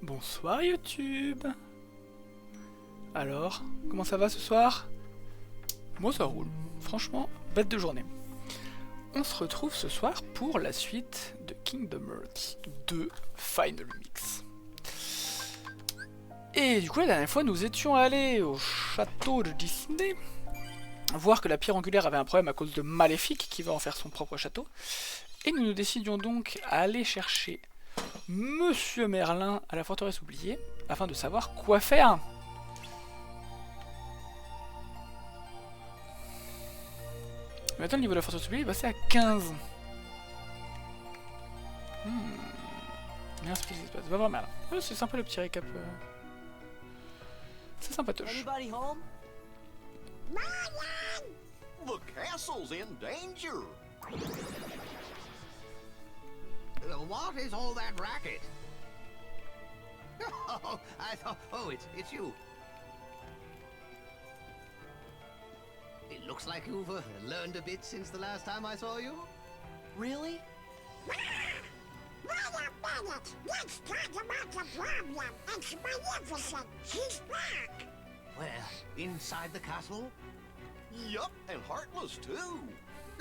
Bonsoir YouTube. Alors, comment ça va ce soir? Moi ça roule. Franchement, bête de journée. On se retrouve ce soir pour la suite de Kingdom Hearts 2 Final Mix. Et du coup la dernière fois nous étions allés au château de Disney, voir que la pierre angulaire avait un problème à cause de Maléfique qui va en faire son propre château. Et nous nous décidions donc à aller chercher Monsieur Merlin à la forteresse oubliée afin de savoir quoi faire. Maintenant le niveau de la forteresse oubliée est passé à 15. Merci, va voir Merlin. C'est sympa le petit récap. C'est sympatoche. Anybody home? The castle's in danger. What is all that racket? Oh, I thought. Oh, it's you. It looks like you've learned a bit since the last time I saw you. Really? Wait a minute! Let's talk about the problem! It's Magnificent! She's back! Where? Inside the castle? Yup, and Heartless too.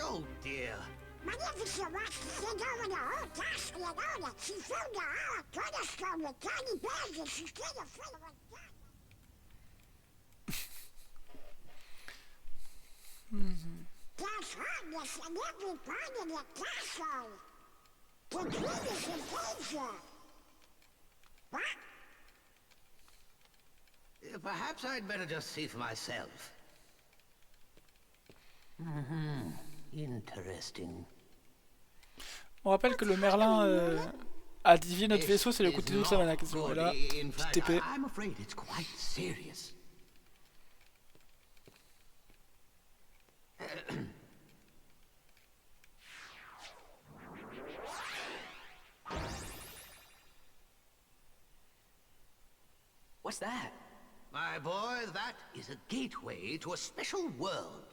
Oh dear. Magnificent wants to send over the whole task and all that. She filled the whole cornerstone with tiny bags and she's kind of afraid of what's done. There's hardness in every part of the castle. The queen is in danger. What? Perhaps I'd better just see for myself. Interesting. On rappelle que le Merlin a dévié notre vaisseau, c'est le côté de Savannah qui est là. Petite épée. I'm afraid it's quite serious. What's that? My boy, that is a gateway to a special world.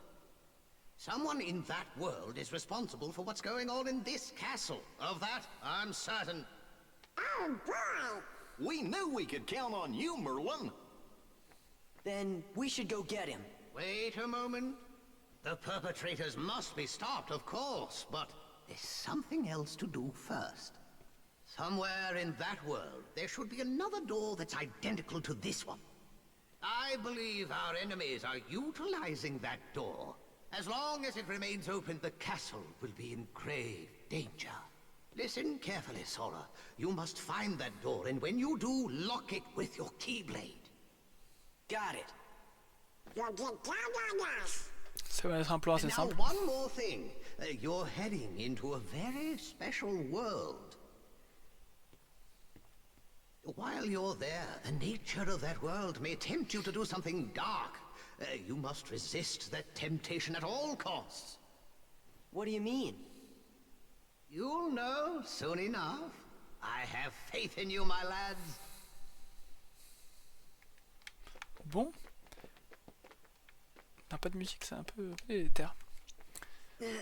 Someone in that world is responsible for what's going on in this castle. Of that, I'm certain. Oh boy! We knew we could count on you, Merlin. Then we should go get him. Wait a moment. The perpetrators must be stopped, of course, but there's something else to do first. Somewhere in that world, there should be another door that's identical to this one. I believe our enemies are utilizing that door. As long as it remains open, the castle will be in grave danger. Listen carefully, Sora. You must find that door, and when you do, lock it with your Keyblade. Got it. You'll get down on us! Ça va être un plan assez And now, simple. one more thing. You're heading into a very special world. While you're there, the nature of that world may tempt you to do something dark. You must resist that temptation at all costs. What do you mean? You'll know soon enough. I have faith in you, my lads. Bon. Un pas de musique, c'est un peu délétère.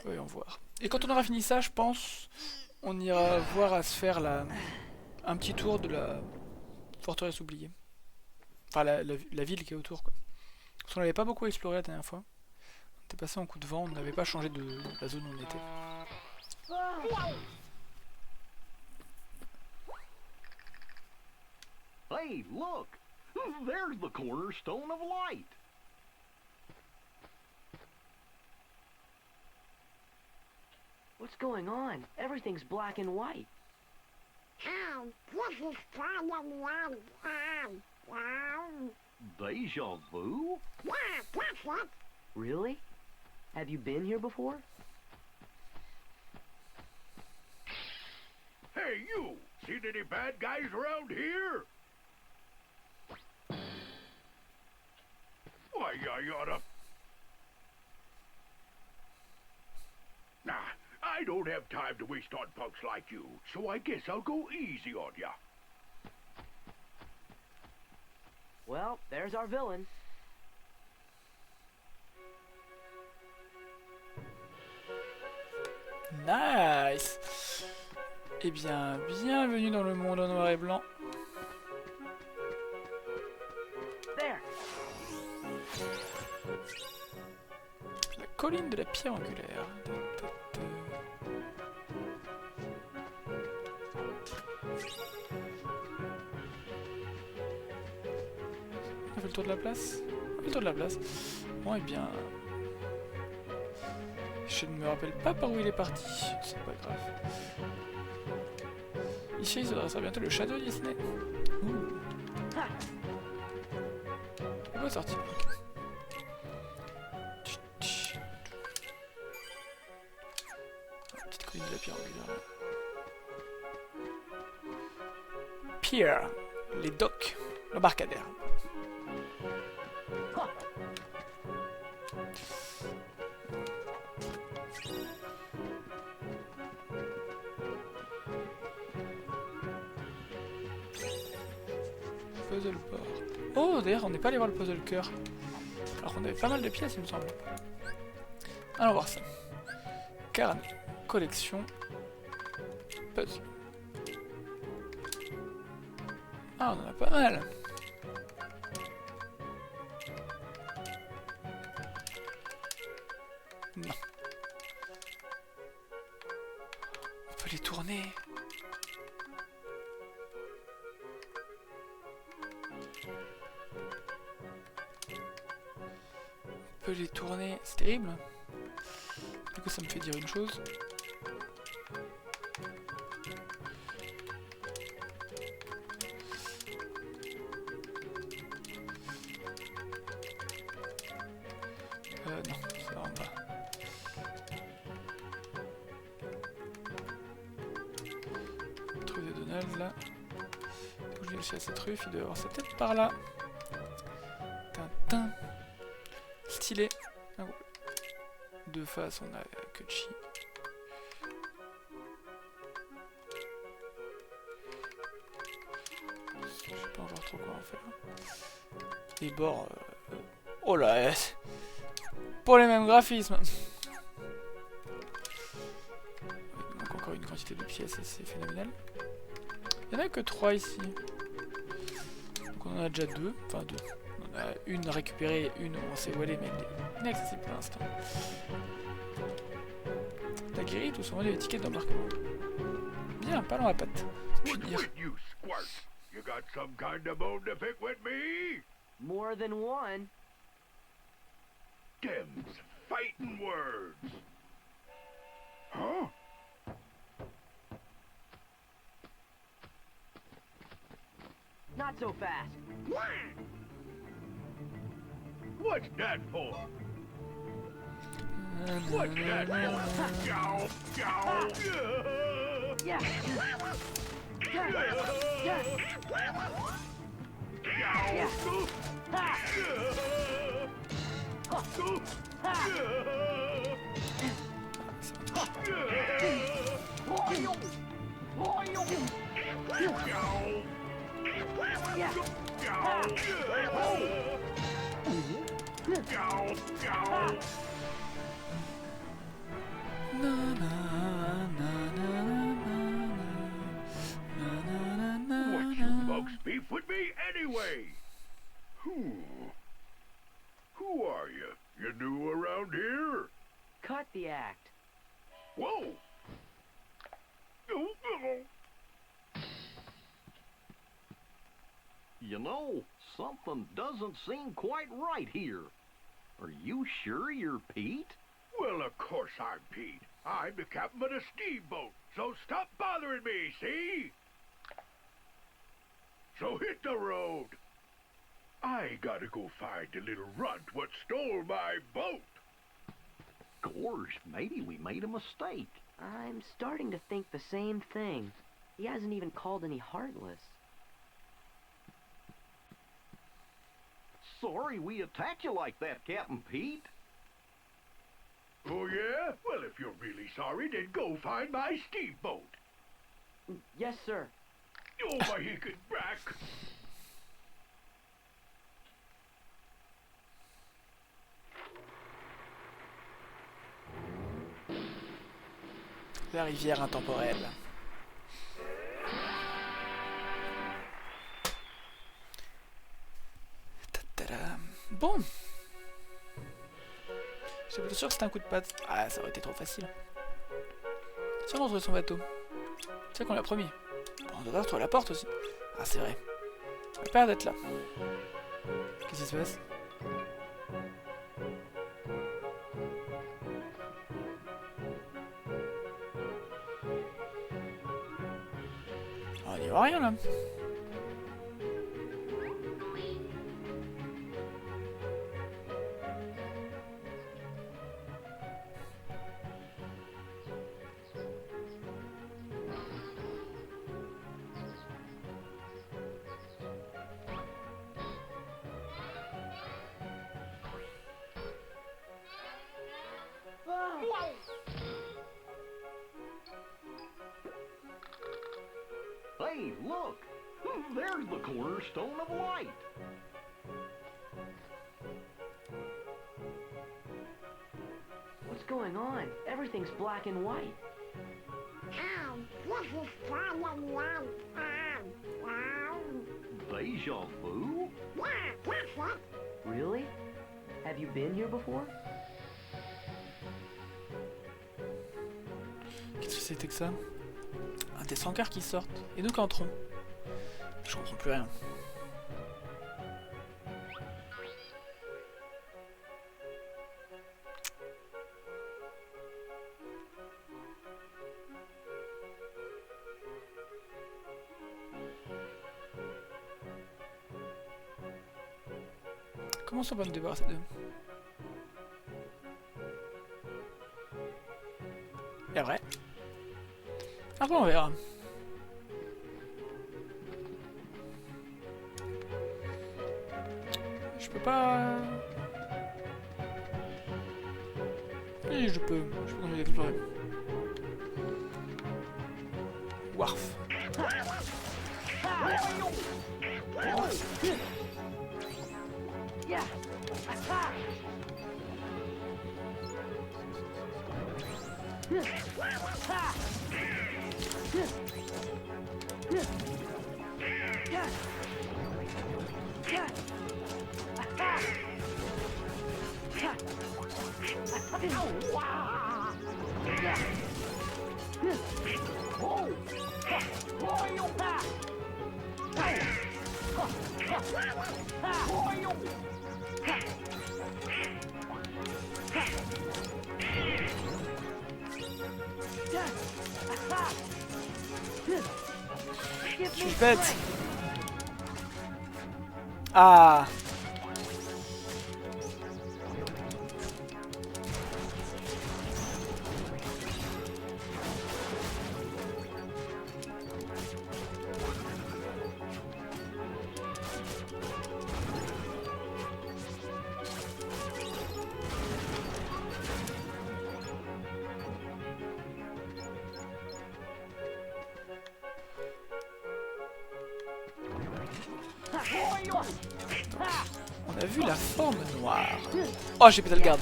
Voyons voir. Et quand on aura fini ça, je pense, on ira voir à se faire un petit tour de la forteresse oubliée. Enfin, la ville qui est autour, quoi. Parce qu'on n'avait pas beaucoup exploré la dernière fois. On était passé en coup de vent, on n'avait pas changé de la zone où on était. Hey, look! There's the cornerstone of light! What's going on? Everything's black and white. Oh, this is kind of long time. Deja vu? Yeah, that's it. Really? Have you been here before? Hey, you! Seen any bad guys around here? Why, you oughta... Nah, I don't have time to waste on punks like you, so I guess I'll go easy on ya. Well, there's our villain. Nice. Eh bien, bienvenue dans le monde en noir et blanc. colline de la pierre angulaire. On fait le tour de la place? On fait le tour de la place. Bon, et bien... Je ne me rappelle pas par où il est parti. C'est pas grave. Ici, il se dressera bientôt le château Disney. Ouh. Il va sortir. Ok. Petite colline de la pierre angulaire. Pier, les docks, l'embarcadère. Puzzle port. Oh, d'ailleurs, on n'est pas allé voir le puzzle cœur. Alors qu'on avait pas mal de pièces, il me semble. Allons voir ça. Carnet, collection, puzzle. Ah, on en a pas mal. Non. On peut les tourner. On peut les tourner. C'est terrible. Du coup, ça me fait dire une chose. Non, ça rentre pas. Truffe de Donald, là. Du coup, je vais chercher cette truffe, il doit avoir sa tête par là. Tintin. Stylé. Ah bon. De face, on a Kuchi. Je sais pas encore trop quoi en faire. Les bords... Oh là, pour les mêmes graphismes. Il manque encore une quantité de pièces assez phénoménale. Il n'y en a que 3 ici. Donc on en a déjà 2. Enfin 2. On a une récupérée, une on sait où elle est, mais elle est inaccessible pour l'instant. T'as guéri tout son les tickets d'embarquement. Bien, pas dans la patte. What's with you, Squirt? You got some kind of bone to pick with me? More than one. Them's fighting words. Huh? Not so fast. What's that for? What's that for? Yow, yow. Yeah. Yeah. Yeah. Yeah. Ha. What's your folks beef with me anyway? Who are you? You new around here? Cut the act. Whoa! You know, something doesn't seem quite right here. Are you sure you're Pete? Well, of course I'm Pete. I'm the captain of the steamboat, so stop bothering me, see? So hit the road. I gotta go find the little runt what stole my boat. Gorge, maybe we made a mistake. I'm starting to think the same thing. He hasn't even called any Heartless. Sorry we attacked you like that, Captain Pete. Oh, yeah? Well, if you're really sorry, then go find my steamboat. Yes, sir. Oh, my hickey back. La rivière intemporelle. Bon. J'étais sûr que c'était un coup de patte. Ah, ça aurait été trop facile. Tiens, on a retrouvé son bateau. Tiens qu'on l'a promis. On doit retrouver la porte aussi. Ah, c'est vrai. Ça a pas l'air d'être là. Qu'est-ce qui se passe? On n'y voit rien là. Hey, look! There's the cornerstone of light! What's going on? Everything's black and white. This is fun and one. Deja vu? Yeah, that's it. Really? Have you been here before? Qu'est-ce que c'était que ça? Un des 100 cœurs qui sortent. Et nous qui entrons. Je comprends plus rien. Comment ça va me débarrasser d'eux? Et après? Après on verra. Je peux pas... Oui, je peux continuer d'explorer. Warf. Je suis bête. Ah. On a vu la forme noire. Oh, j'ai pété le garde.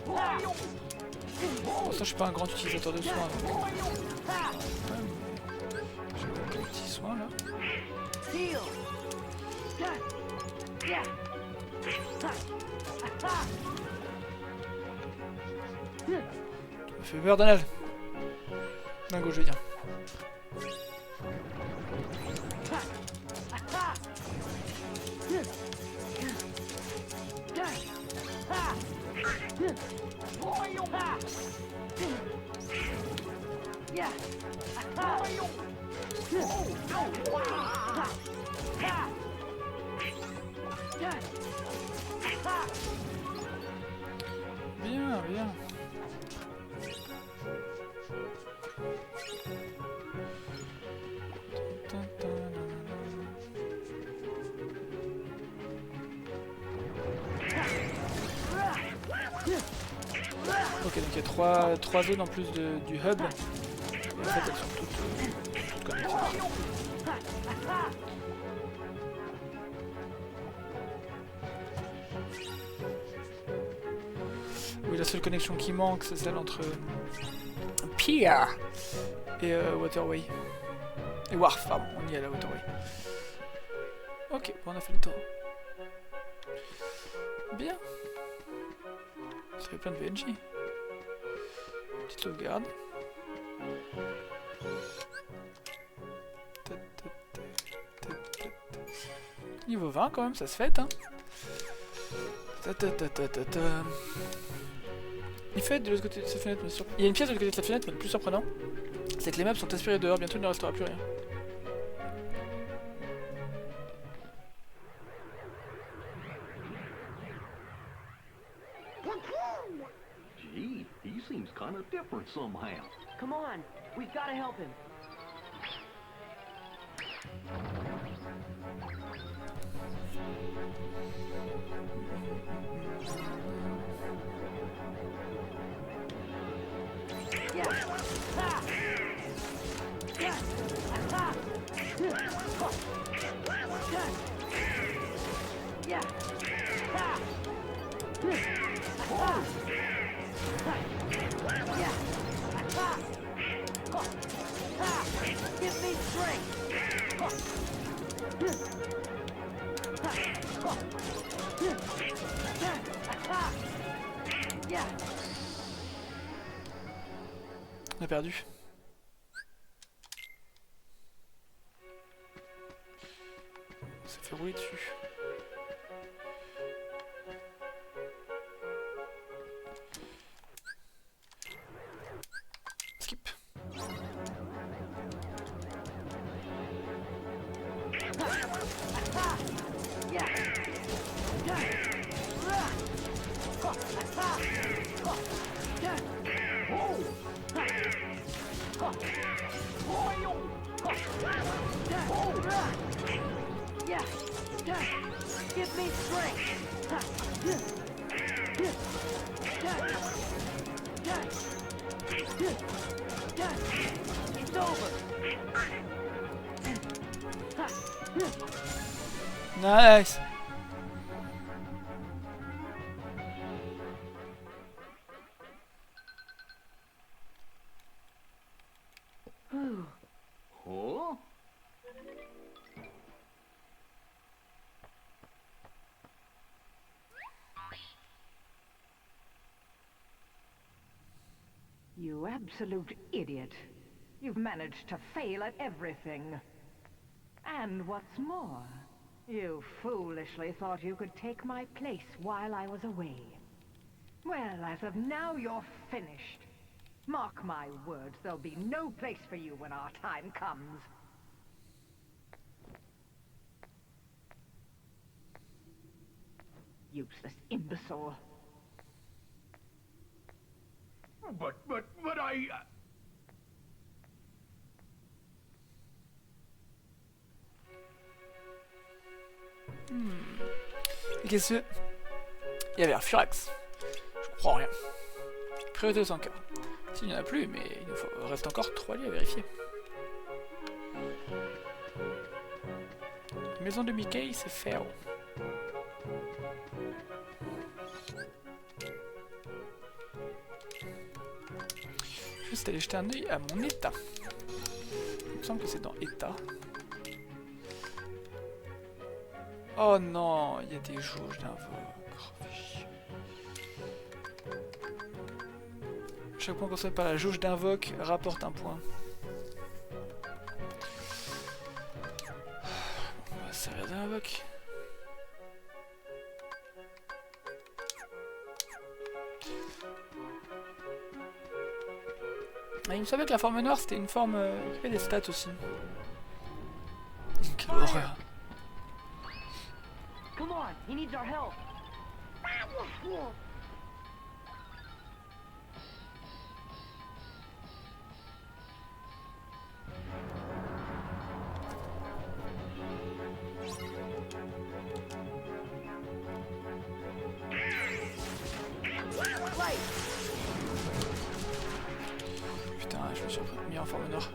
Pour ça, je suis pas un grand utilisateur de soins. J'ai un petit soin là. Tu me fais peur, Donald. Dingo, je viens. Bien, bien. Ok, donc il y a trois zones en plus du hub. Et en fait, elles sont toutes connectées. Oui, la seule connexion qui manque, c'est celle entre Pier et Waterway. Et Wharf, pardon, on y est à la Waterway. Ok, bon, on a fait le tour. Bien. Ça fait plein de VNJ. Petite sauvegarde. Niveau 20 quand même, ça se fait, hein. Il fait de l'autre côté de cette fenêtre, mais il y a une pièce de l'autre côté de cette fenêtre, mais le plus surprenant, c'est que les meubles sont aspirés dehors, bientôt il ne restera plus rien. Gee, he seems kind of different somehow. Come on, we've got to help him. Yeah. Ha! Yeah. Ha! Yeah. Ha! Yeah. Ha! Give me strength. Yeah. On a perdu. Ça fait rouler dessus. Skip. Give me strength. It's over. Nice. Huh? You absolute idiot. You've managed to fail at everything. And what's more, you foolishly thought you could take my place while I was away. Well, as of now, you're finished. Mark my words, there'll be no place for you when our time comes. Useless imbecile. But I... Et qu'est-ce que... Il y avait un Furax. Je comprends rien. Priorité au 100K. S'il n'y en a plus, mais il nous reste encore 3 lieux à vérifier. Maison de Mickey, c'est Pharaoh. Juste aller jeter un œil à mon état. Il me semble que c'est dans état. Oh non, il y a des jauges d'invoque. Chaque point consommé par la jauge d'invoque rapporte un point. On va se servir d'invoque. Il me semblait que la forme noire c'était une forme qui fait des stats aussi. Quelle horreur. Come on, he needs our help. Putain, je me suis mis en forme noire.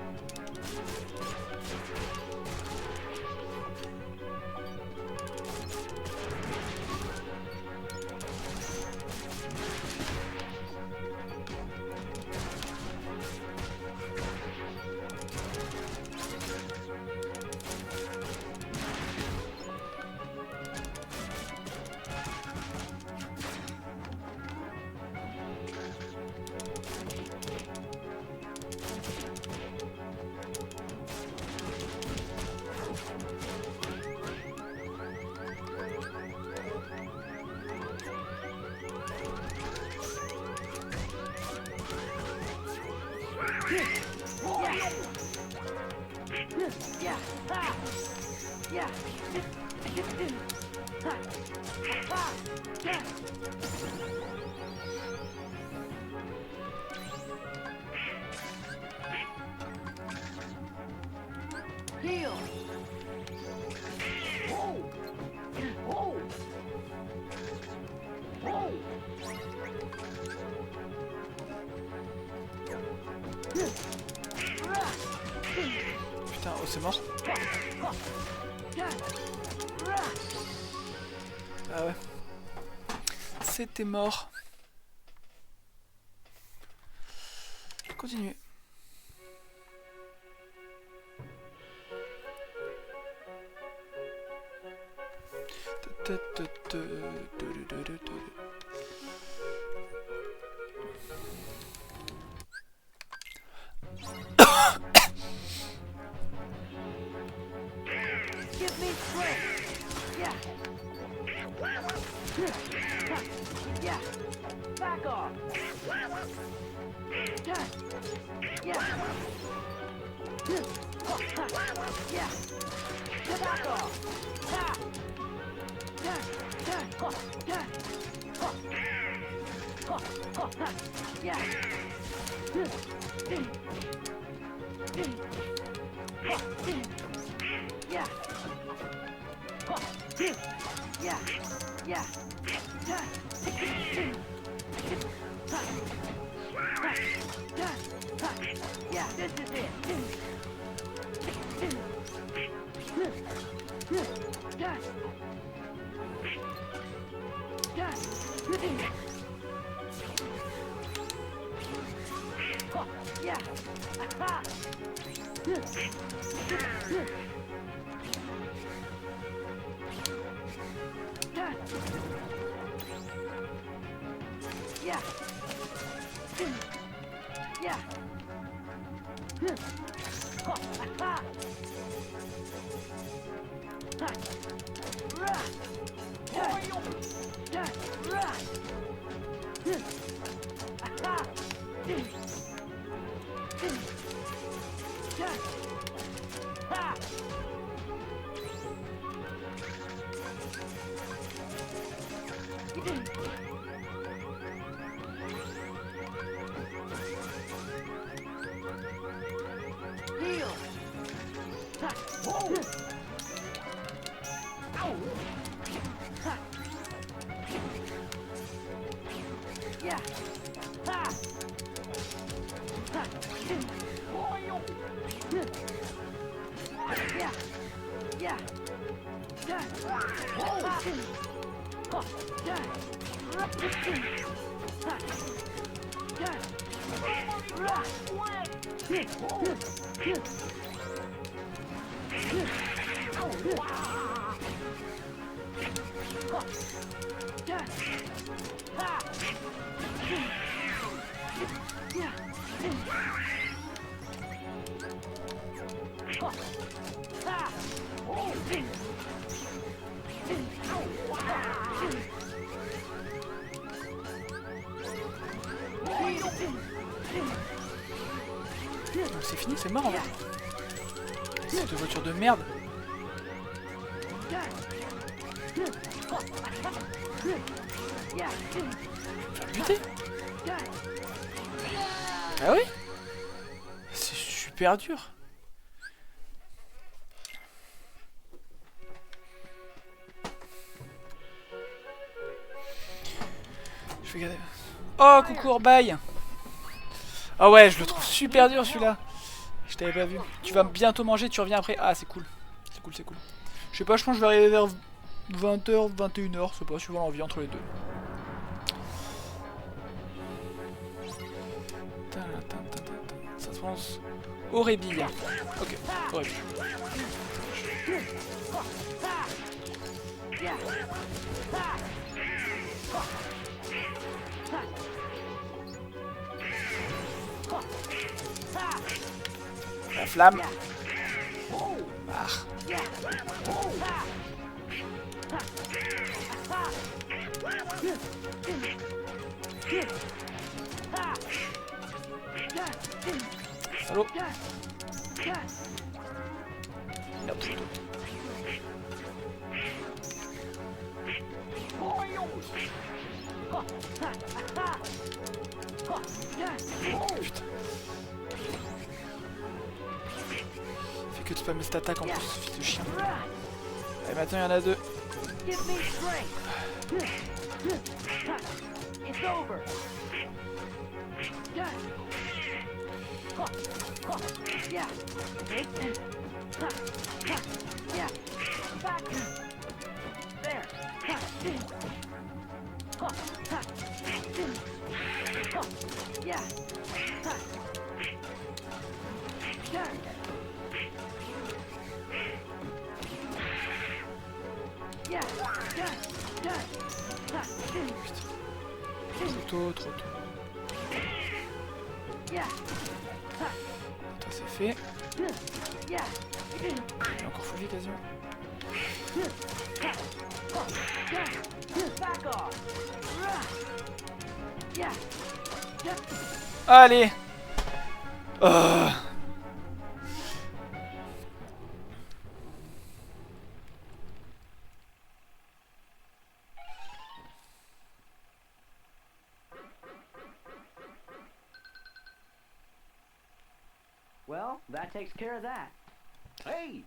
Heal. Whoa. Whoa. Whoa. Putain, oh c'est mort. Ah ouais. C'était mort. Continuez. Give me strength. Yeah. Yeah. Back off. Yeah. Yeah. Yeah. Back off. Ha. Yeah. Yeah. Yeah. Yeah. Yeah. Yeah. Yeah, this is it. Yeah. Yeah. Yeah. Heal. Whoa. Ow. Yeah. Ha. Yeah. Yeah. Yeah. C'est fini, c'est mort en fait. Cette voiture de merde. Putain. Ah oui. C'est super dur. Je vais garder. Oh, coucou Orbaille. Ah ouais, je le trouve super dur celui-là. Je t'avais pas vu. Tu vas bientôt manger, tu reviens après. Ah, c'est cool. C'est cool, c'est cool. Je sais pas, je pense que je vais arriver vers 20h, 21h. C'est pas suivant l'envie entre les deux. Ça se pense au rébille. Ok, au rébille. La flamme. Ah. Salaud. Merde, photo. Putain. Fait que de spammer cette attaque en plus, fils de chien. Et maintenant il y en a deux. Trop tôt. Attends, c'est fait. Il est encore fouillé quasiment. Allez. Well, that takes care of that. Hey!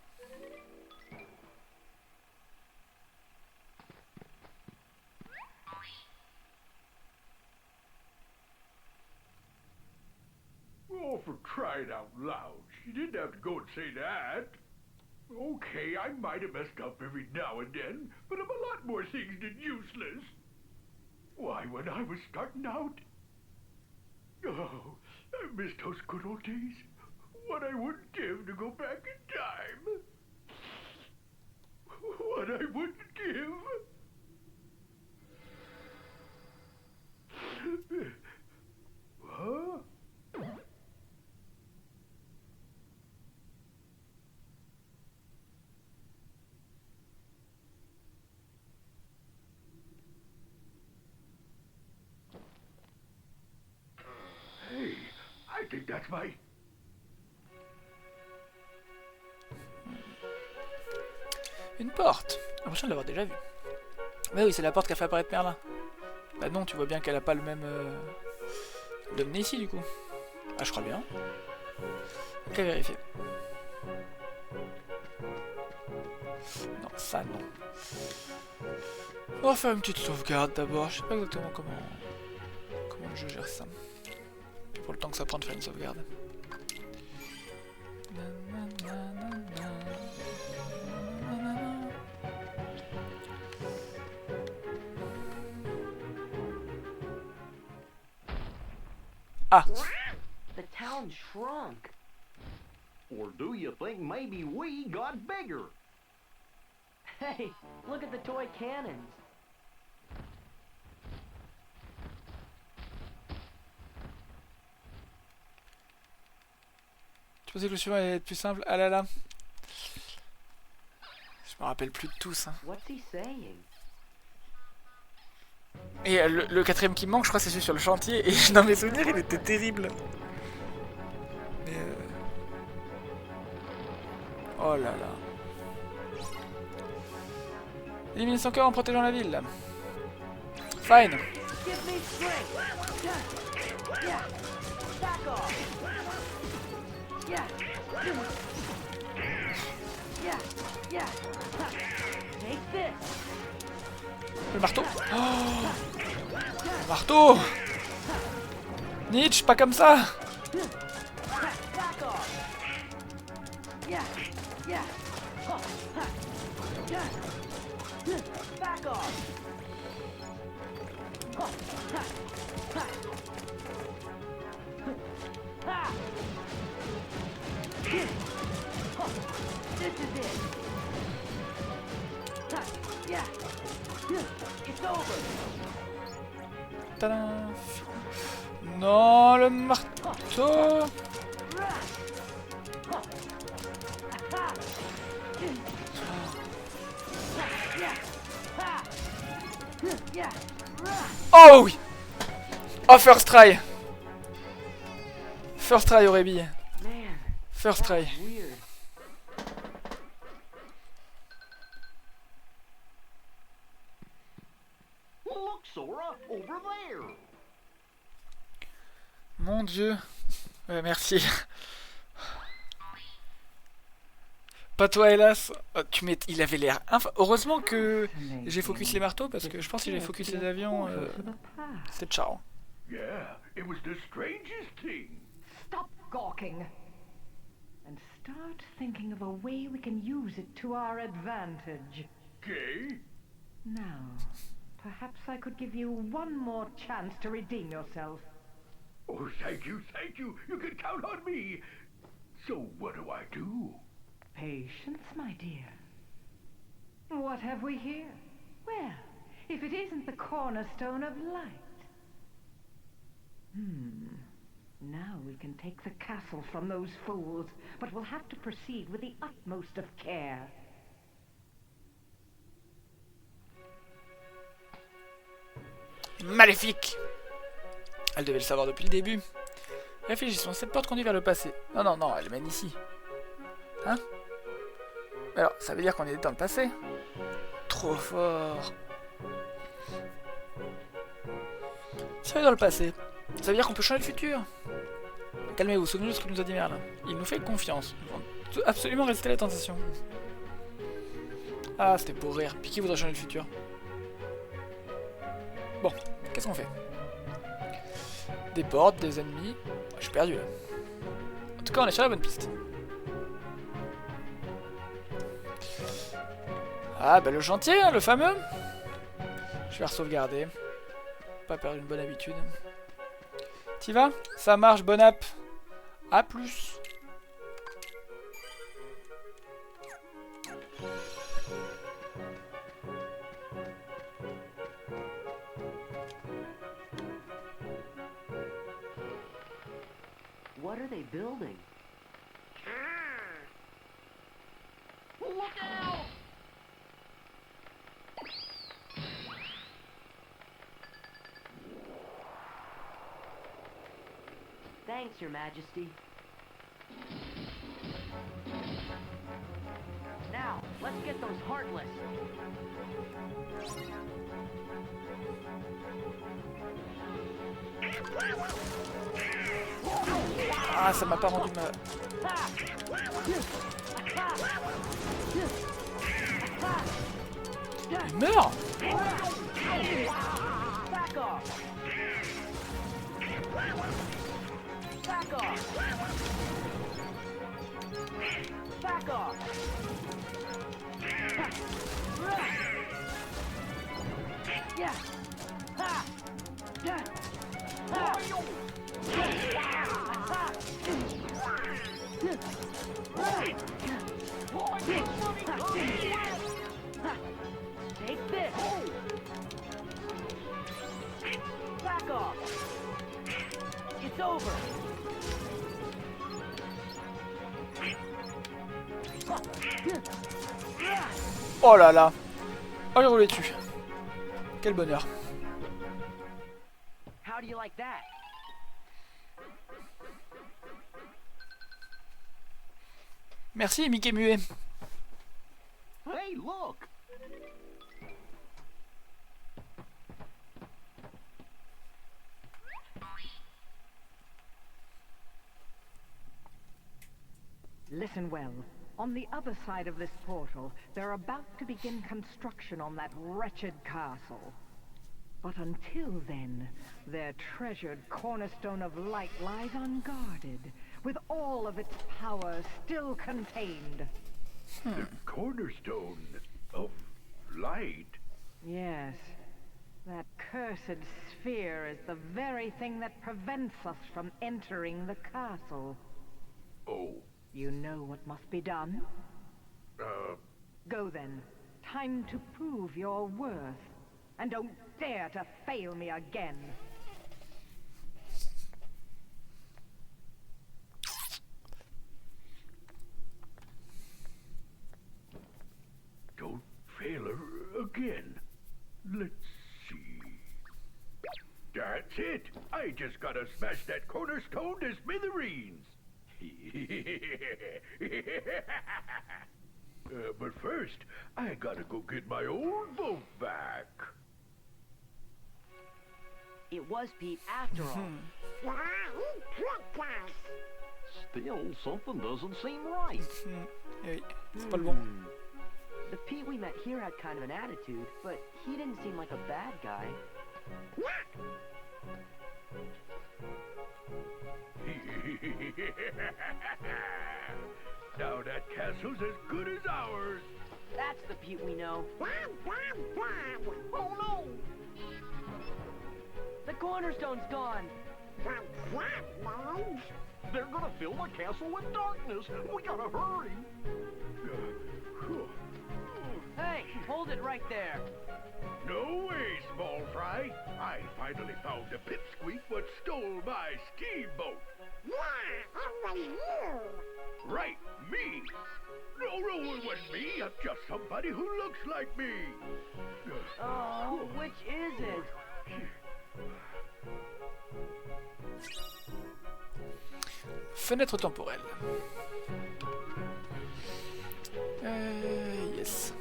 Oh, for crying out loud. You didn't have to go and say that. Okay, I might have messed up every now and then, but I'm a lot more things than useless. Why, when I was starting out... Oh, I miss those good old days. What I wouldn't give to go back in time. What I wouldn't give. Huh? Hey, I think that's my... Une porte. L'impression de l'avoir déjà vue. Mais oui, c'est la porte qui a fait apparaître Merlin. Bah non, tu vois bien qu'elle a pas le même... L'homme ici du coup. Ah, je crois bien. Donc à vérifier. Non, ça non. On va faire une petite sauvegarde d'abord. Je sais pas exactement comment le jeu gère ça. Puis pour le temps que ça prend de faire une sauvegarde. Ah! The town shrunk. Or do you think maybe we got bigger? Hey, look at the toy cannons. Tu pensais que le suivant allait être plus simple? Ah là là. Je me rappelle plus de tous. Hein. What's he saying? Et le quatrième qui me manque, je crois, c'est celui sur le chantier. Et dans mes souvenirs, il était terrible. Mais oh là là. Élimine son cœur en protégeant la ville. Fine. Give me strength. Yeah. Back off. Yeah. Yeah. Take this. Le marteau. Oh, le marteau. Nietzsche, pas comme ça. Back off. Yeah. Back off. This is it. Yeah. It's over. Tadam. Non, le marteau. Oh oui. Oh, first try. First try au rébille. Man, First try. Weird. Look, Sora, over there. Mon dieu. Ouais, merci. Pas toi, hélas. Oh, il avait l'air... Heureusement que j'ai focus les marteaux, parce que je pense que si j'ai focus les avions, c'est ciao. Yeah, it was the strangest thing. Stop gawking. And start thinking of a way we can use it to our advantage. Okay? Now, perhaps I could give you one more chance to redeem yourself. Oh, thank you, thank you. You can count on me. So what do I do? Patience, my dear. What have we here? Well, if it isn't the cornerstone of light. Now we can take the castle from those fools, but we'll have to proceed with the utmost of care. Maléfique! Elle devait le savoir depuis le début. Réfléchissons, cette porte conduit vers le passé. Non, non, non, elle mène ici. Hein? Alors, ça veut dire qu'on est dans le passé? Trop fort! Si on est dans le passé, ça veut dire qu'on peut changer le futur. Calmez-vous, souvenez-vous de ce que nous a dit Merlin. Il nous fait confiance. Nous devons absolument résister à la tentation. Ah, c'était pour rire. Puis qui voudrait changer le futur? Bon, qu'est-ce qu'on fait? Des portes, des ennemis... Je suis perdu là. En tout cas, on est sur la bonne piste. Ah, bah le chantier, hein, le fameux. Je vais re-sauvegarder. Pas perdre une bonne habitude. T'y vas? Ça marche, bonne app. A plus. What are they building? Look out! Thanks, Your Majesty. Now, let's get those Heartless. Ah, ça m'a pas rendu ma... Il meurt! Back off! Back off! Back off! Yeah! Ha! Yeah! Ha! Take this! Back off! It's over! Oh là là! Oh, j'ai roulé dessus. Quel bonheur. How do you like that? Merci, Mickey Muet. Hey, look! Listen well. On the other side of this portal, they're about to begin construction on that wretched castle. But until then, their treasured cornerstone of light lies unguarded, with all of its power still contained. The cornerstone of light? Yes. That cursed sphere is the very thing that prevents us from entering the castle. Oh, You know what must be done? Go then. Time to prove your worth. And don't dare to fail me again. don't fail her again. Let's see. That's it. I just gotta smash that cornerstone to smithereens. but first, I gotta go get my old boat back. It was Pete after all. Yeah, he tricked us. Still, something doesn't seem right. Eh oui, c'est pas le bon. The Pete we met here had kind of an attitude, but he didn't seem like a bad guy. Now that castle's as good as ours. That's the Pete we know. Oh no! The cornerstone's gone. What's that, Mom? They're gonna fill the castle with darkness. We gotta hurry. Hey, hold it right there. No way, small fry. I finally found the pipsqueak what stole my steamboat. Yeah, it was you. Right, me. No, it wasn't me. I'm just somebody who looks like me. Oh, which is it? Fenêtre temporelle. Yes.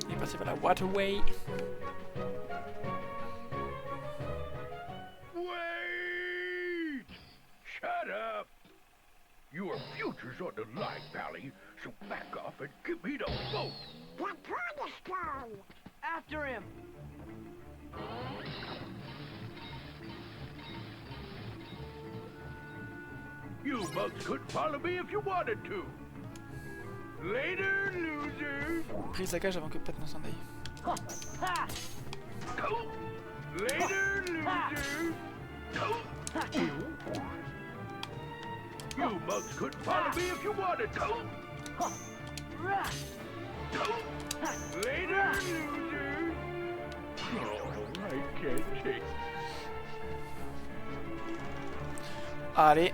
Il est passé par la waterway. Wait! Shut up! Your future's on the line, Pally, so back off and give me the boat! The cornerstone. After him. You mugs couldn't follow me if you wanted to! Later, losers! Prise la cage avant que Pat ne s'en aille. Ha! Ha! Go! Later, losers! Go! You mugs couldn't follow me if you wanted to! Rah! Go! Later, losers! Oh, I can't take. Allez.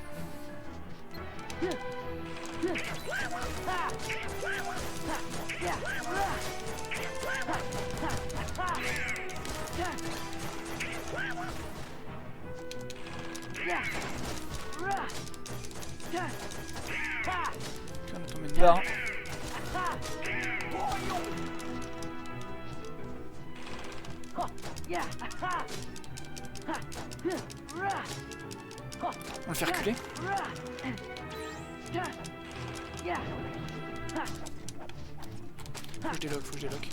On est tombé dedans. On le fait reculer. Faut que je déloque, faut que je déloque.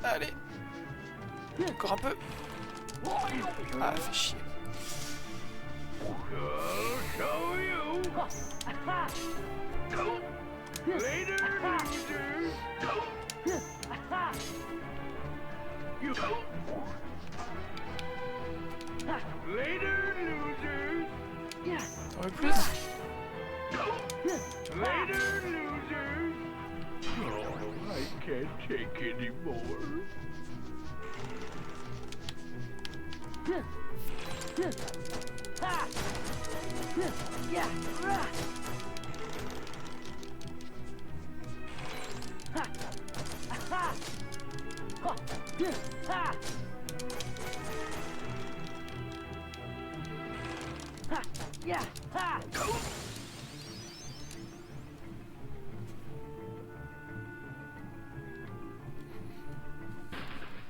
Allez. Encore un peu. Ah, fait chier. I'll show you! Go! Later, losers! Go! You go! Later, losers! T'en veux plus? Go! Later, losers! Oh, I can't take anymore.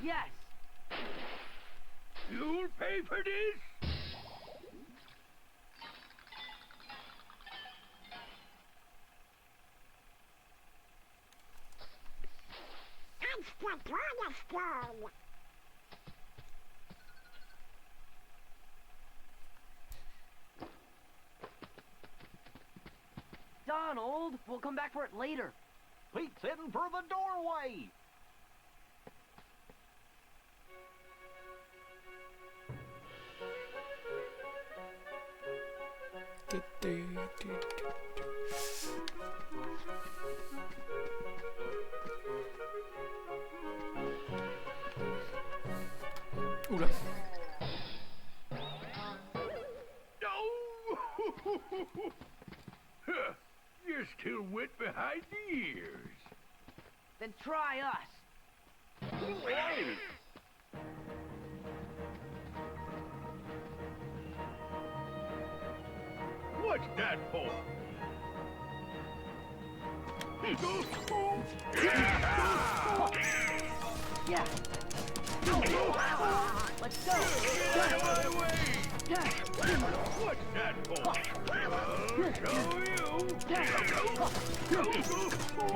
Yes. You'll pay for this? That's the cornerstone. Donald, we'll come back for it later. Pete's heading for the doorway. Oula. No! Huh, you're still wet behind the ears. Then try us. What's that for? Yeah. Let's go. Get out of my way! What's that for? I'll show you!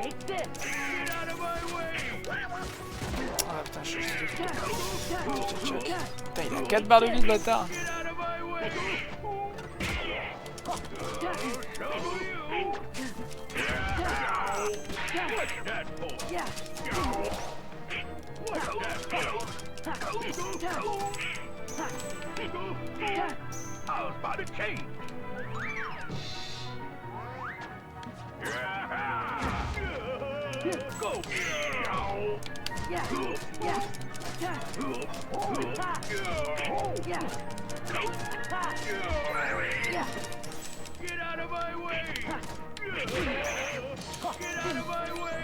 Take this. Get out of my way! Ah putain, je suis Putain, il a 4 barres de vie, ce bâtard. Get out of my way! I'll show you! What's that for? Yeah. What's that for? I was about to change. Go! Yeah. Yeah. Yeah. Yeah. Yeah. Get out of my way! Get out of my way!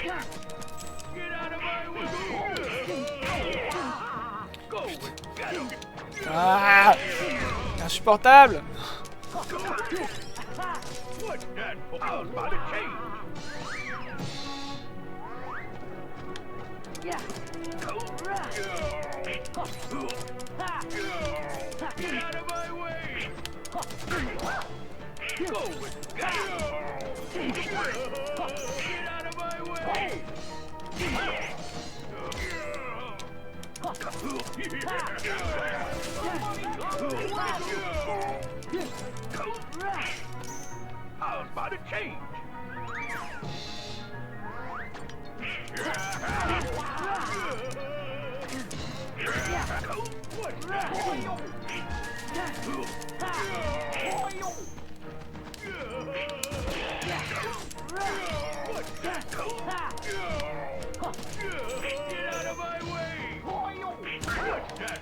Yeah. Get out of my way! Go and get him! Ah, insupportable. What's that for? I was about to change. Yeah. Get out of my way! Go and get him! Get out of my way! I was about to change. What's Get out of my way! What's that?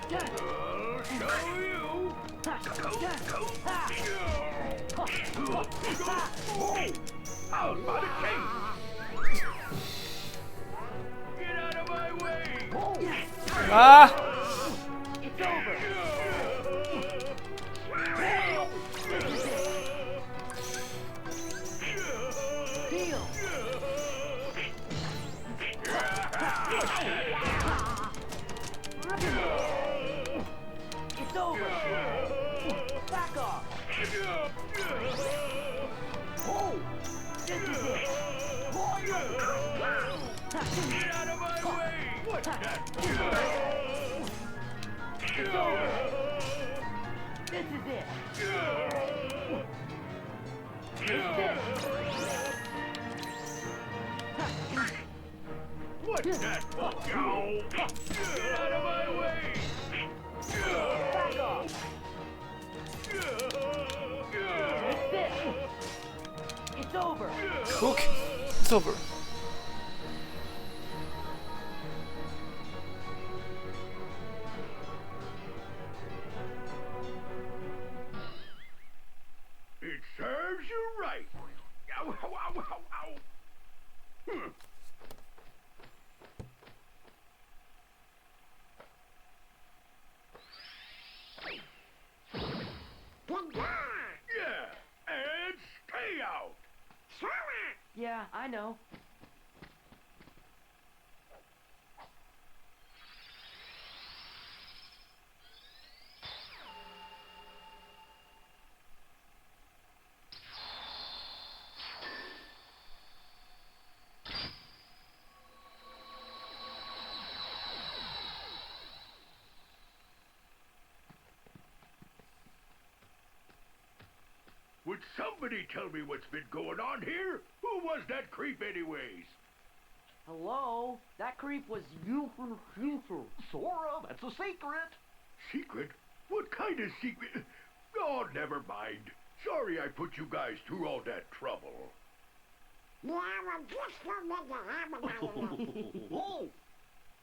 I'll show you! I was about to change. Get out of my way! Ah, It's over. Heal. It's over. Back off. Oh, this is it. Get out of my way! What's that? It's over. This is it. It's it. What's that for? Get out of my way! Back off. It's it. It's over. Hook, it's over. It serves you right. Ow, ow, ow, ow, ow. Hmm. Yeah, and stay out. Yeah, I know. Would somebody tell me what's been going on here? Who was that creep anyways? Hello? That creep was you from the future. Sora, that's a secret. Secret? What kind of secret? Oh, never mind. Sorry I put you guys through all that trouble. Yeah, well, just don't make a habit out of it. Oh,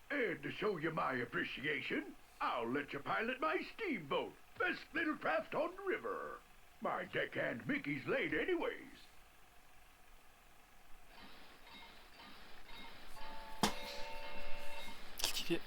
And to show you my appreciation, I'll let you pilot my steamboat. Best little craft on the river. My deckhand Mickey's late anyways. Qu'est-ce qu'il fait?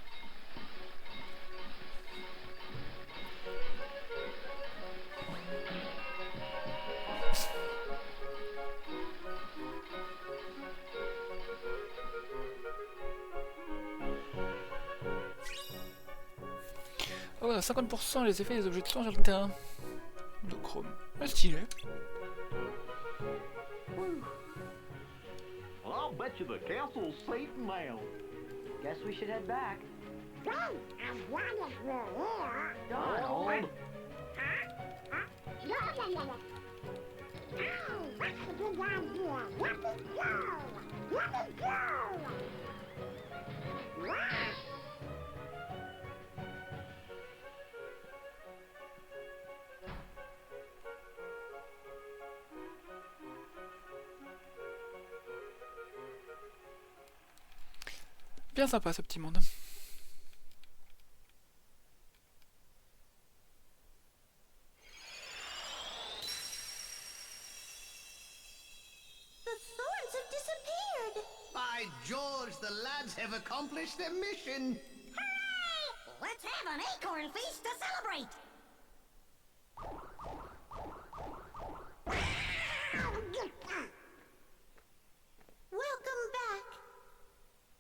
Oh, on a 50% les effets des objets de son sur le terrain. De chrome. Ah, stylé. well, I'll bet you the castle's safe now. Guess we should head back. Great, as long as we're here. Donald! No. Oh, that's a good idea. Let me go. Let me go. Wow. Bien sympa ce petit monde. The thorns have disappeared. By George, the lads have accomplished their mission. Hooray! Let's have an acorn feast to celebrate. Welcome back.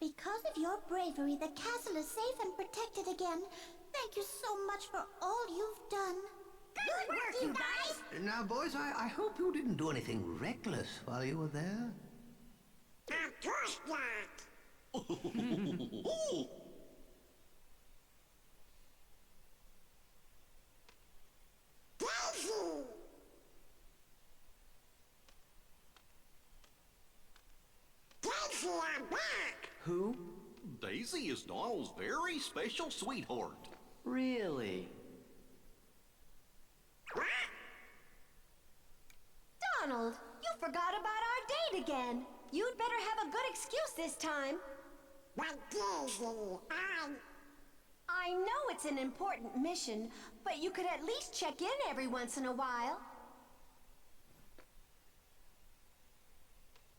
Because of your bravery, the castle is safe and protected again. Thank you so much for all you've done. Good work, you guys! Now, boys, I hope you didn't do anything reckless while you were there. Of course not. Daisy! Daisy, I'm back. Who? Daisy is Donald's very special sweetheart. Really? Donald, you forgot about our date again. You'd better have a good excuse this time. But Daisy, I know it's an important mission, but you could at least check in every once in a while.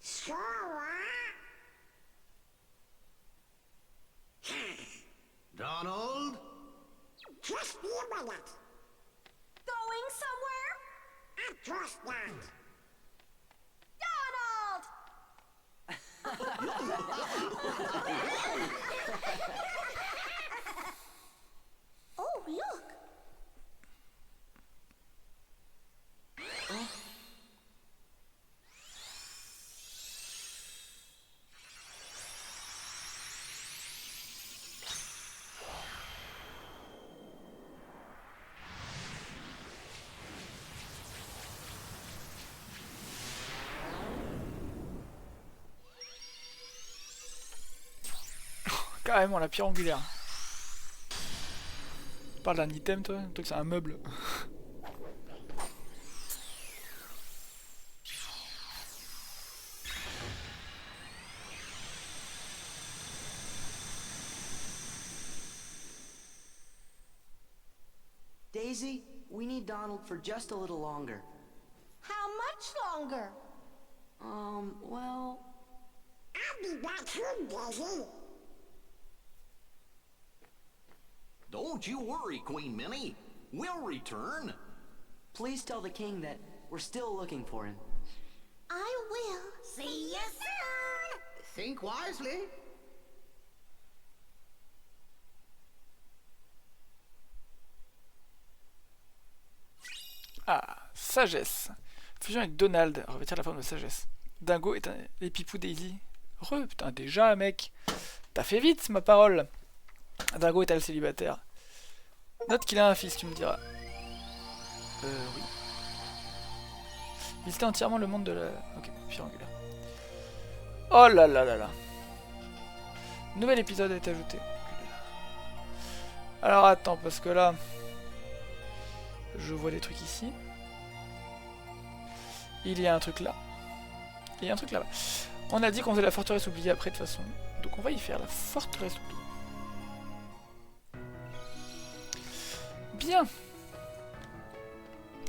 sure. Donald? Just be a minute. Going somewhere? Of course not. Donald! Oh, look! Carrément la pierre angulaire. Tu parles d'un item toi? Toi que c'est un meuble. Daisy, we need Donald for just a little longer. How much longer? Well... I'll be back soon, Daisy. Don't you worry, Queen Minnie. We'll return. Please tell the king that we're still looking for him. I will. See you soon! Think wisely. Ah, sagesse. Fusion avec Donald, revêtir la forme de sagesse. Dingo est les pipous Daisy. Putain, déjà, mec. T'as fait vite, ma parole. Dingo est le célibataire. Note qu'il a un fils, tu me diras. Oui. Visiter entièrement le monde de la... Ok, pierre angulaire. Oh là là là là. Nouvel épisode a été ajouté. Alors attends, parce que là... Je vois des trucs ici. Il y a un truc là. Il y a un truc là-bas. On a dit qu'on faisait la forteresse oubliée après de toute façon. Donc on va y faire la forteresse oubliée. Bien.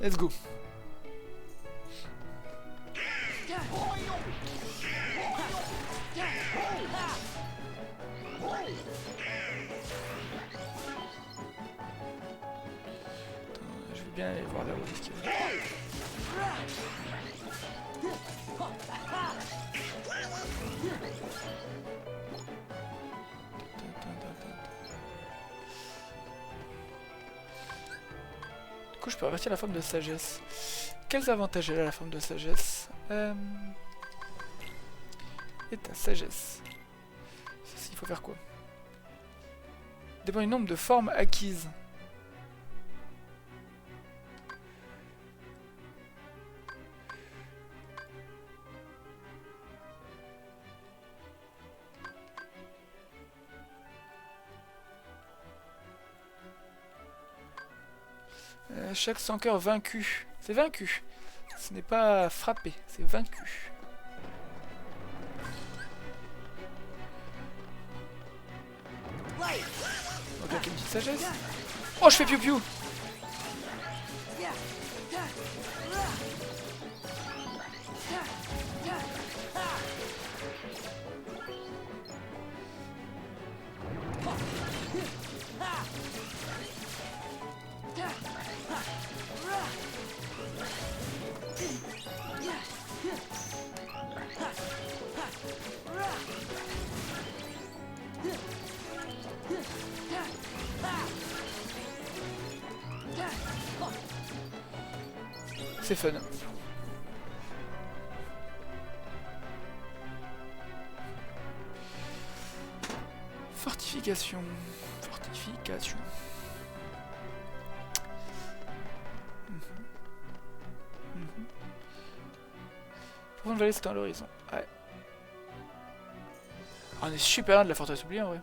Let's go. Je veux bien aller voir là-haut ce qu'il y a. Du coup, je peux avertir la forme de sagesse. Quels avantages elle a la forme de sagesse Et ta sagesse. Il faut faire quoi? Dépend du nombre de formes acquises. Chaque sans cœur vaincu. C'est vaincu. Ce n'est pas frappé, c'est vaincu. Ok, une petite sagesse. Oh, je fais piou-piou. C'est fun. Fortification. Fortification. Pour une vallée, c'est à l'horizon. Ouais. Ah, on est super loin de la forteresse oubliée en vrai.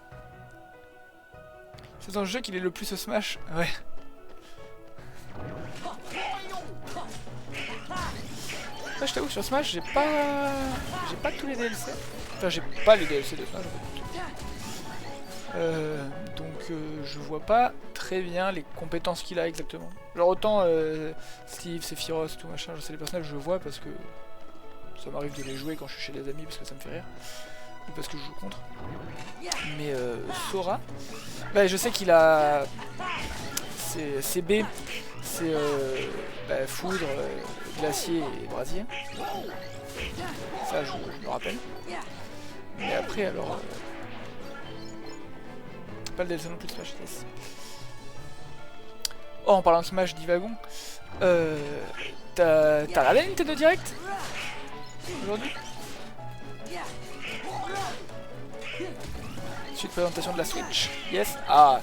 C'est dans le jeu qu'il est le plus au Smash. Ouais. Là, je t'avoue, sur Smash, j'ai pas tous les DLC. Enfin, j'ai pas les DLC de Smash en fait. Donc, je vois pas très bien les compétences qu'il a exactement. Genre, autant Steve, Sephiroth, tout machin, je sais les personnages, je vois parce que ça m'arrive de les jouer quand je suis chez des amis parce que ça me fait rire. Ou parce que je joue contre. Mais Sora, bah, je sais qu'il a. C'est B, c'est foudre, glacier et brasier. Ça, je me rappelle. Mais après, alors. Pas le DLC non plus de Smash. Yes. Oh, en parlant de Smash, divagons. T'as regardé la Nintendo Direct aujourd'hui? Suite présentation de la Switch. Yes. Ah.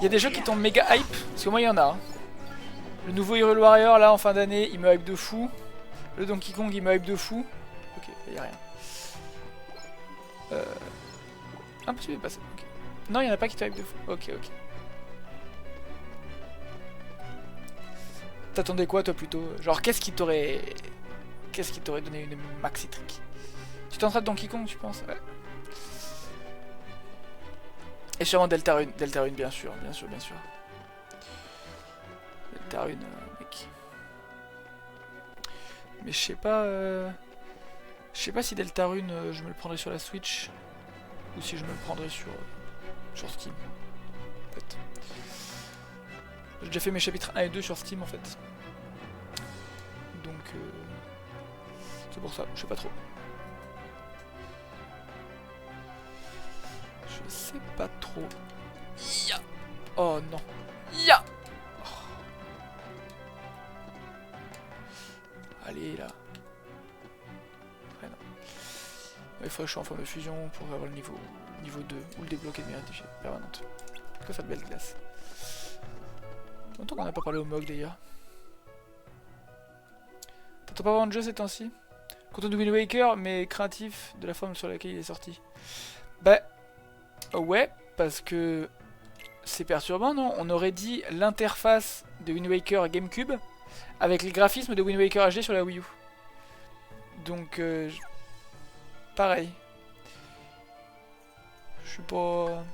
Il y a des jeux qui tombent méga hype. Parce que moi, il y en a. Hein. Le nouveau Hyrule Warrior, là, en fin d'année, il me hype de fou. Le Donkey Kong, il me hype de fou. Ok, il n'y a rien. Impossible de passer. Okay. Non, il n'y en a pas qui te hype de fou. Ok, ok. T'attendais quoi, toi, plutôt? Genre, qu'est-ce qui t'aurait donné une maxi trick? Tu tenteras de Donkey Kong, tu penses? Ouais. Et sûrement Deltarune, bien sûr. Deltarune, mec. Mais je sais pas si Deltarune, je me le prendrais sur la Switch ou si je me le prendrais sur Steam. En fait. J'ai déjà fait mes chapitres 1 et 2 sur Steam en fait. Donc c'est pour ça, je sais pas trop. Je sais pas trop. Ya. Oh non. Ya. Oh. Allez là. Ouais, non. Il faudrait que je sois en forme de fusion pour avoir le niveau 2 ou le débloquer de mérite permanente. Que faire de belles glaces. Longtemps qu'on n'a pas parlé au MOG d'ailleurs. T'attends pas vraiment de jeu ces temps-ci? Content de Wind Waker, mais craintif de la forme sur laquelle il est sorti. Bah ouais, parce que c'est perturbant, non? On aurait dit l'interface de Wind Waker GameCube avec les graphismes de Wind Waker HD sur la Wii U. Donc, pareil. Je suis pas...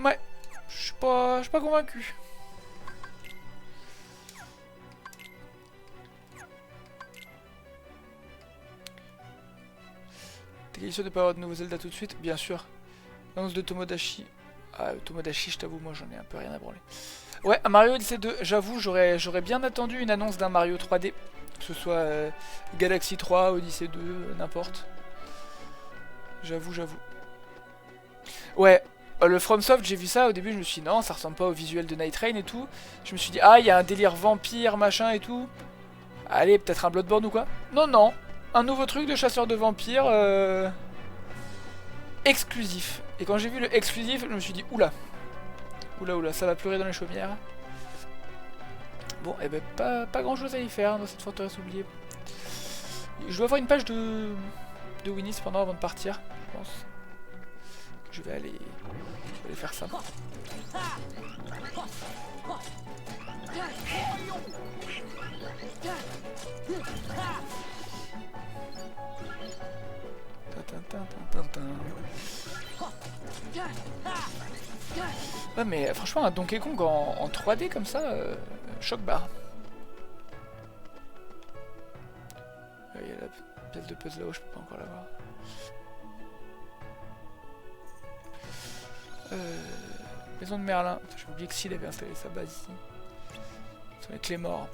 Ouais, je suis pas convaincu. T'es délicieux de pas avoir de nouveaux Zelda tout de suite, bien sûr. L'annonce de Tomodachi. Ah, Tomodachi, je t'avoue, moi j'en ai un peu rien à branler. Ouais, un Mario Odyssey 2, j'avoue, j'aurais bien attendu une annonce d'un Mario 3D. Que ce soit Galaxy 3, Odyssey 2, n'importe. J'avoue. Ouais, le FromSoft, j'ai vu ça, au début je me suis dit non, ça ressemble pas au visuel de Night Rain et tout. Je me suis dit, ah, il y a un délire vampire, machin et tout. Allez, peut-être un Bloodborne ou quoi. Non, un nouveau truc de chasseur de vampires exclusif. Et quand j'ai vu le exclusif, je me suis dit, oula, ça va pleurer dans les chaumières. Bon, et ben pas grand chose à y faire dans cette forteresse oubliée. Je dois avoir une page de Winnie cependant avant de partir, je pense. Je vais aller faire ça. Ouais, mais franchement, un Donkey Kong en 3D comme ça, choc barre. Il y a la pièce de puzzle là-haut, je peux pas encore la voir. Maison de Merlin. J'ai oublié que Sid avait installé sa base ici. Ça va être les morts.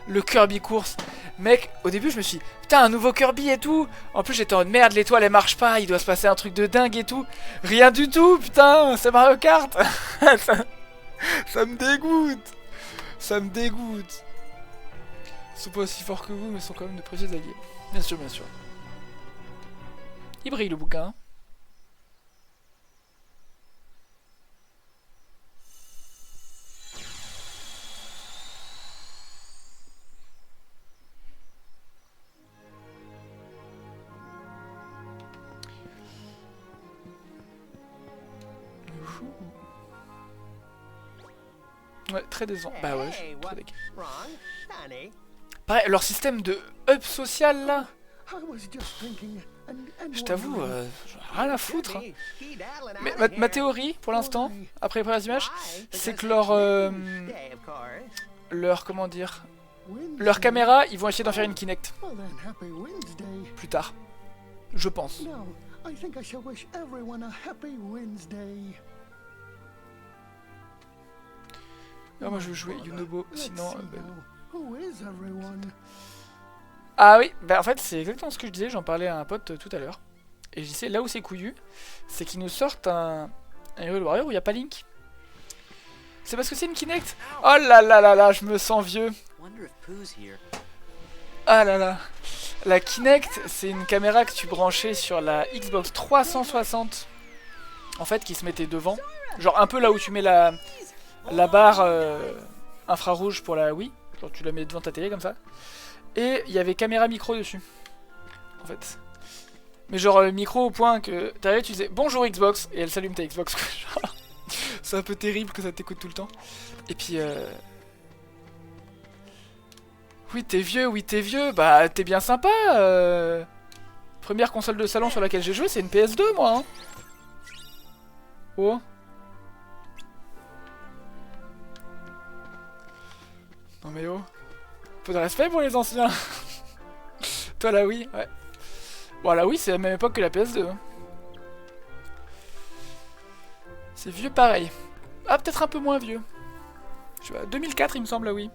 Le Kirby course. Mec, au début je me suis dit, putain, un nouveau Kirby et tout. En plus j'étais en merde, l'étoile elle marche pas, il doit se passer un truc de dingue et tout. Rien du tout, putain, c'est Mario Kart. ça me dégoûte. Ça me dégoûte. Ils sont pas aussi forts que vous, mais sont quand même de précieux alliés. Bien sûr. Il brille le bouquin. Ouais, très décevant. Bah ouais, je suis très dégueu. Pareil, leur système de up social là. Je t'avoue, rien à foutre. Hein. Mais ma théorie, pour l'instant, après les premières images, c'est que leur comment dire, leur caméra, ils vont essayer d'en faire une Kinect. Plus tard. Je pense. Ah, moi je veux jouer Yunobo, sinon... Ah oui, bah en fait c'est exactement ce que je disais, j'en parlais à un pote tout à l'heure. Et je disais, là où c'est couillu, c'est qu'ils nous sortent un Hyrule Warrior où il n'y a pas Link. C'est parce que c'est une Kinect. Oh là là là là, je me sens vieux. Ah là là. La Kinect, c'est une caméra que tu branchais sur la Xbox 360. En fait, qui se mettait devant. Genre un peu là où tu mets la barre infrarouge pour la Wii. Genre tu la mets devant ta télé comme ça. Et il y avait caméra micro dessus. En fait. Mais genre le micro au point que t'arrivais, tu disais bonjour Xbox et elle s'allume ta Xbox. C'est un peu terrible que ça t'écoute tout le temps. Et puis oui t'es vieux, bah t'es bien sympa. Première console de salon sur laquelle j'ai joué, c'est une PS2 moi. Hein. Oh. Non mais oh. Peu de respect pour les anciens. Toi la Wii, ouais. Bon la Wii c'est la même époque que la PS2. Hein. C'est vieux pareil. Ah peut-être un peu moins vieux. Je sais pas, 2004 il me semble la Wii.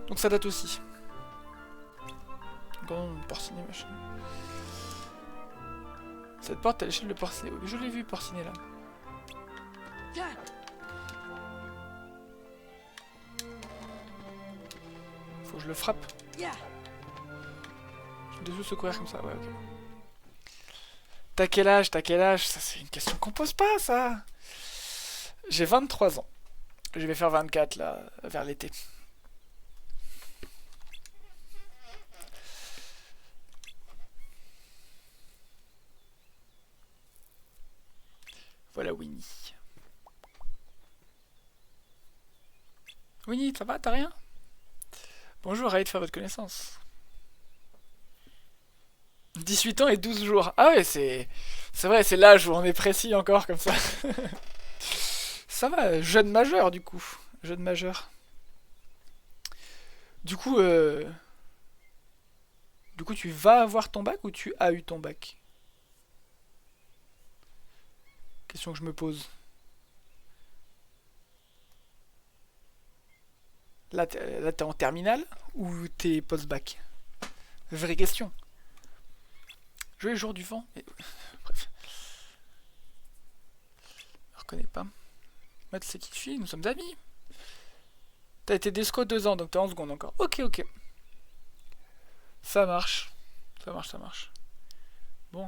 Donc ça date aussi. Porciné machin. Cette porte à l'échelle de Porciné. Oui, je l'ai vu Porciné là. Faut que je le frappe. Je vais secourir comme ça, ouais, ok. T'as quel âge? Ça, c'est une question qu'on pose pas, ça. J'ai 23 ans. Je vais faire 24, là, vers l'été. Voilà Winnie. Winnie, ça va, t'as rien? Bonjour, ravi de faire votre connaissance. 18 ans et 12 jours. Ah ouais, c'est vrai, c'est l'âge où on est précis encore comme ça. Ça va, jeune majeur du coup. Jeune majeur. Du coup, tu vas avoir ton bac ou tu as eu ton bac? Question que je me pose. Là, t'es en terminale ou t'es post-bac? Vraie question. Jouer le jour du vent. Bref. Je reconnais pas. Matt, c'est qui tu suis? Nous sommes amis. T'as été Desco 2 ans, donc t'es en seconde encore. Ok, ok. Ça marche. Ça marche, ça marche. Bon.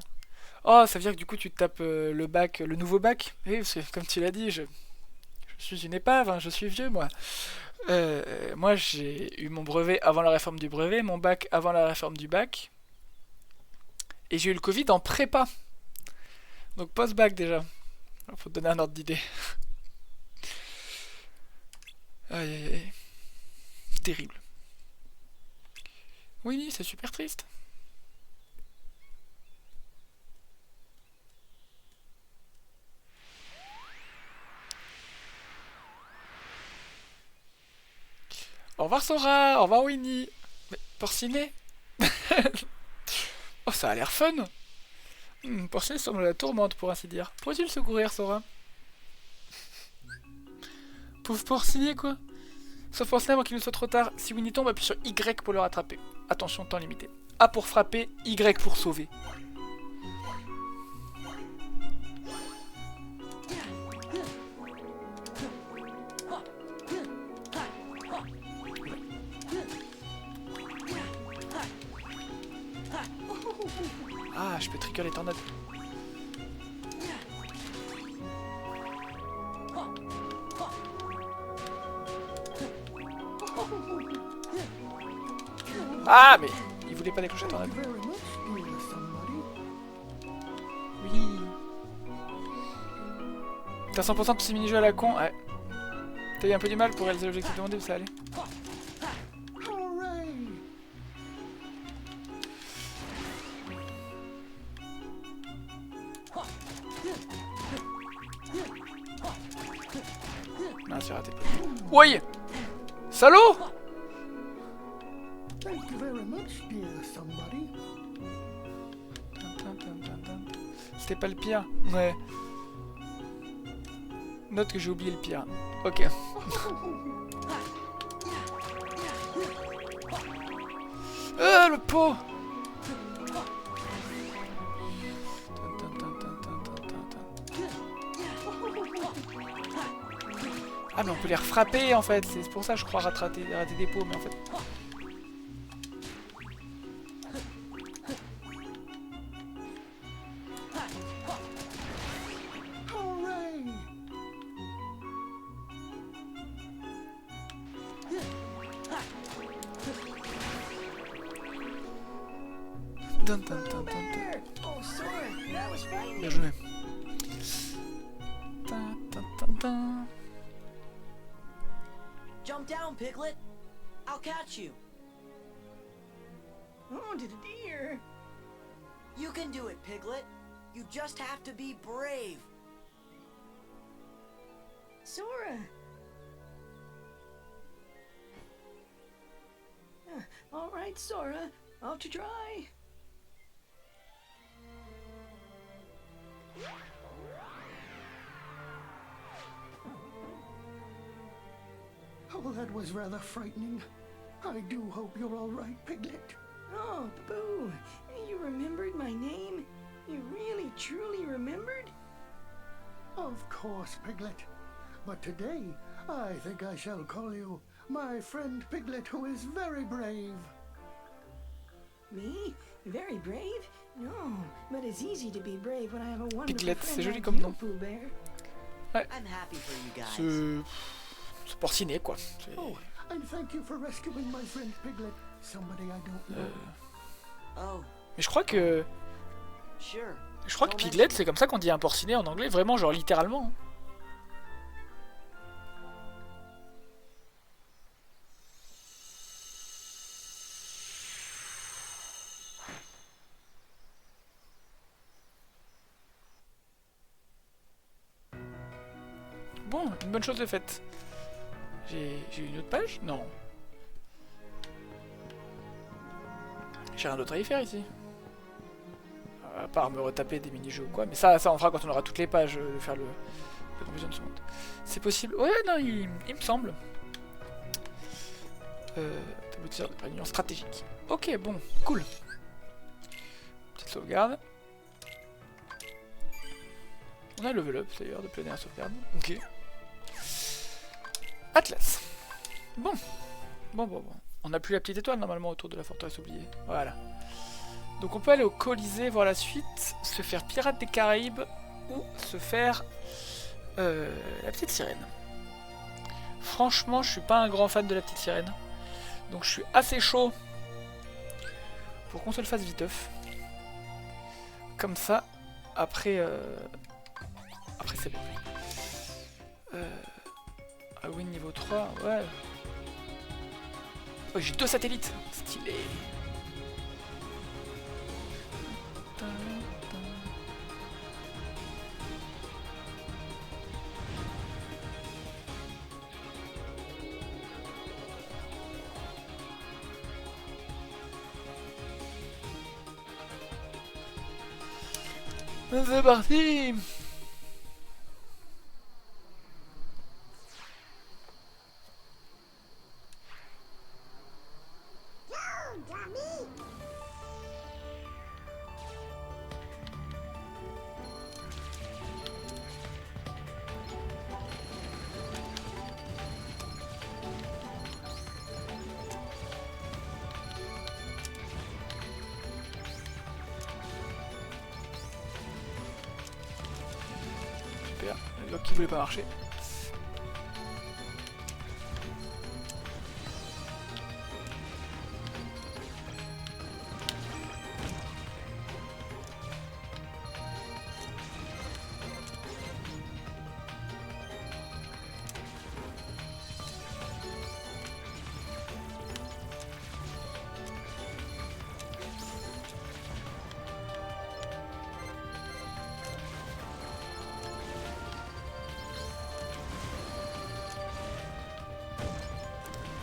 Oh, ça veut dire que du coup tu te tapes le bac, le nouveau bac? Oui, parce que comme tu l'as dit, je suis une épave, hein, je suis vieux moi. Moi j'ai eu mon brevet avant la réforme du brevet, mon bac avant la réforme du bac. Et j'ai eu le Covid en prépa. Donc post-bac déjà. Faut te donner un ordre d'idée. Aïe aïe aïe. Terrible. Oui, c'est super triste. Au revoir Sora, au revoir Winnie. Mais Porcinet. Oh, ça a l'air fun. Porcinet semble la tourmente pour ainsi dire. Pourrais-tu le secourir, Sora? Pauvre Porcinet quoi. Sauf Porcinet avant qu'il ne soit trop tard. Si Winnie tombe, appuie sur Y pour le rattraper. Attention, temps limité. A pour frapper, Y pour sauver. Ah, je peux trigger les tornades. Ah, mais il voulait pas déclencher la tornade. Oui. T'as 100% de ces mini-jeux à la con. Ouais. T'as eu un peu du mal pour réaliser l'objectif demandé, où ça allait? Non, c'est raté. Oui. Salaud. C'était pas le pire. Ouais. Note que j'ai oublié le pire. Ok. Le pot. Ah mais on peut les refrapper en fait, c'est pour ça je crois rater des pots, mais en fait... Bien joué. Jump down, Piglet. I'll catch you. Oh, dear. You can do it, Piglet. You just have to be brave. Sora. All right, Sora. Off to try. Oh, that was rather frightening. I do hope you're all right, Piglet. Oh, Boo! You remembered my name? You really, truly remembered? Of course, Piglet. But today, I think I shall call you my friend Piglet, who is very brave. Me? Very brave? No, but it's easy to be brave when I have a wonderful Piglet, c'est friend joli like comme you, nom. Pooh Bear. Ouais. I'm happy for you guys. C'est porciné quoi. Oh, and thank you for rescuing my friend Piglet. Somebody I don't know. Oh, Mais je crois que... sure. Je crois que Piglet, c'est comme ça qu'on dit un porciné en anglais, vraiment genre littéralement. Bon, une bonne chose de faite. J'ai une autre page? Non. J'ai rien d'autre à y faire ici. À part me retaper des mini-jeux ou quoi. Mais ça on fera quand on aura toutes les pages de faire la conclusion de ce monde. C'est possible? Ouais, non, il me semble. Tableau de tir de réunion stratégique. Ok, bon, cool. Petite sauvegarde. On a level up d'ailleurs depuis la dernière sauvegarde. Ok. Atlas. Bon. Bon. On n'a plus la petite étoile normalement autour de la forteresse oubliée. Voilà. Donc on peut aller au Colisée voir la suite, se faire Pirates des Caraïbes ou se faire la petite sirène. Franchement, je suis pas un grand fan de la petite sirène. Donc je suis assez chaud pour qu'on se le fasse viteuf. Comme ça, après c'est bon. Ah oui, niveau 3, ouais. Oh, j'ai 2 satellites, stylé. C'est parti. Super, le lock qui voulait pas marcher.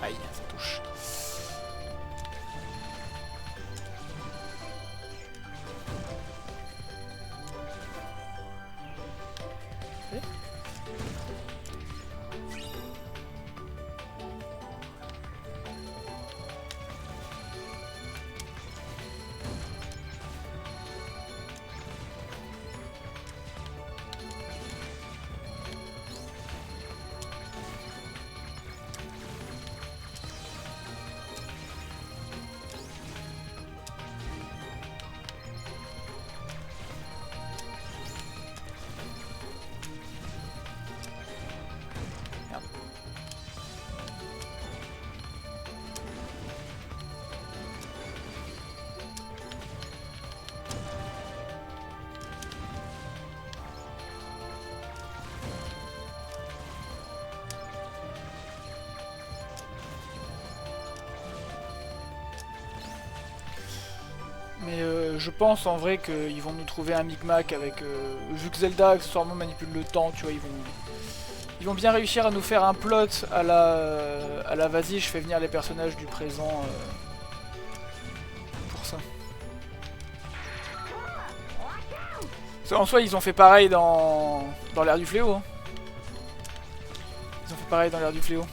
Aïe, ça touche. Okay. Mais je pense en vrai qu'ils vont nous trouver un micmac avec... vu que Zelda accessoirement manipule le temps, tu vois, ils vont bien réussir à nous faire un plot à la vas-y, je fais venir les personnages du présent pour ça. En soi, ils ont fait pareil dans l'ère du fléau. Hein. Ils ont fait pareil dans l'ère du fléau.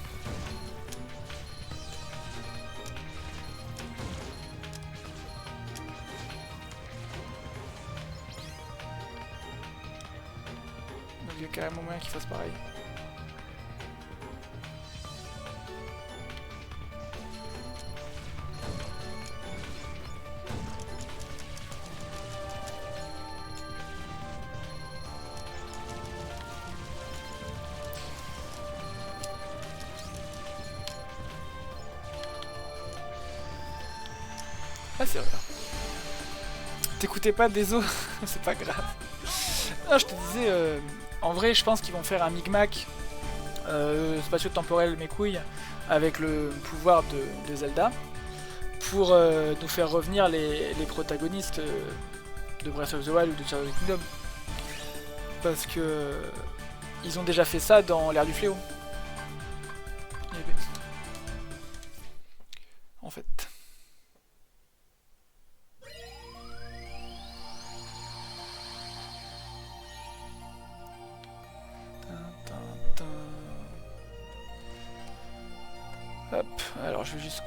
Il y a carrément moyen qu'il fasse pareil. Ah c'est vrai. T'écoutais pas des os, c'est pas grave. Non, je te disais, en vrai je pense qu'ils vont faire un micmac spatio-temporel mes couilles avec le pouvoir de Zelda pour nous faire revenir les protagonistes de Breath of the Wild ou de Tears of the Kingdom. Parce que Ils ont déjà fait ça dans l'ère du fléau. Eh ben. En fait. Hop, alors je vais juste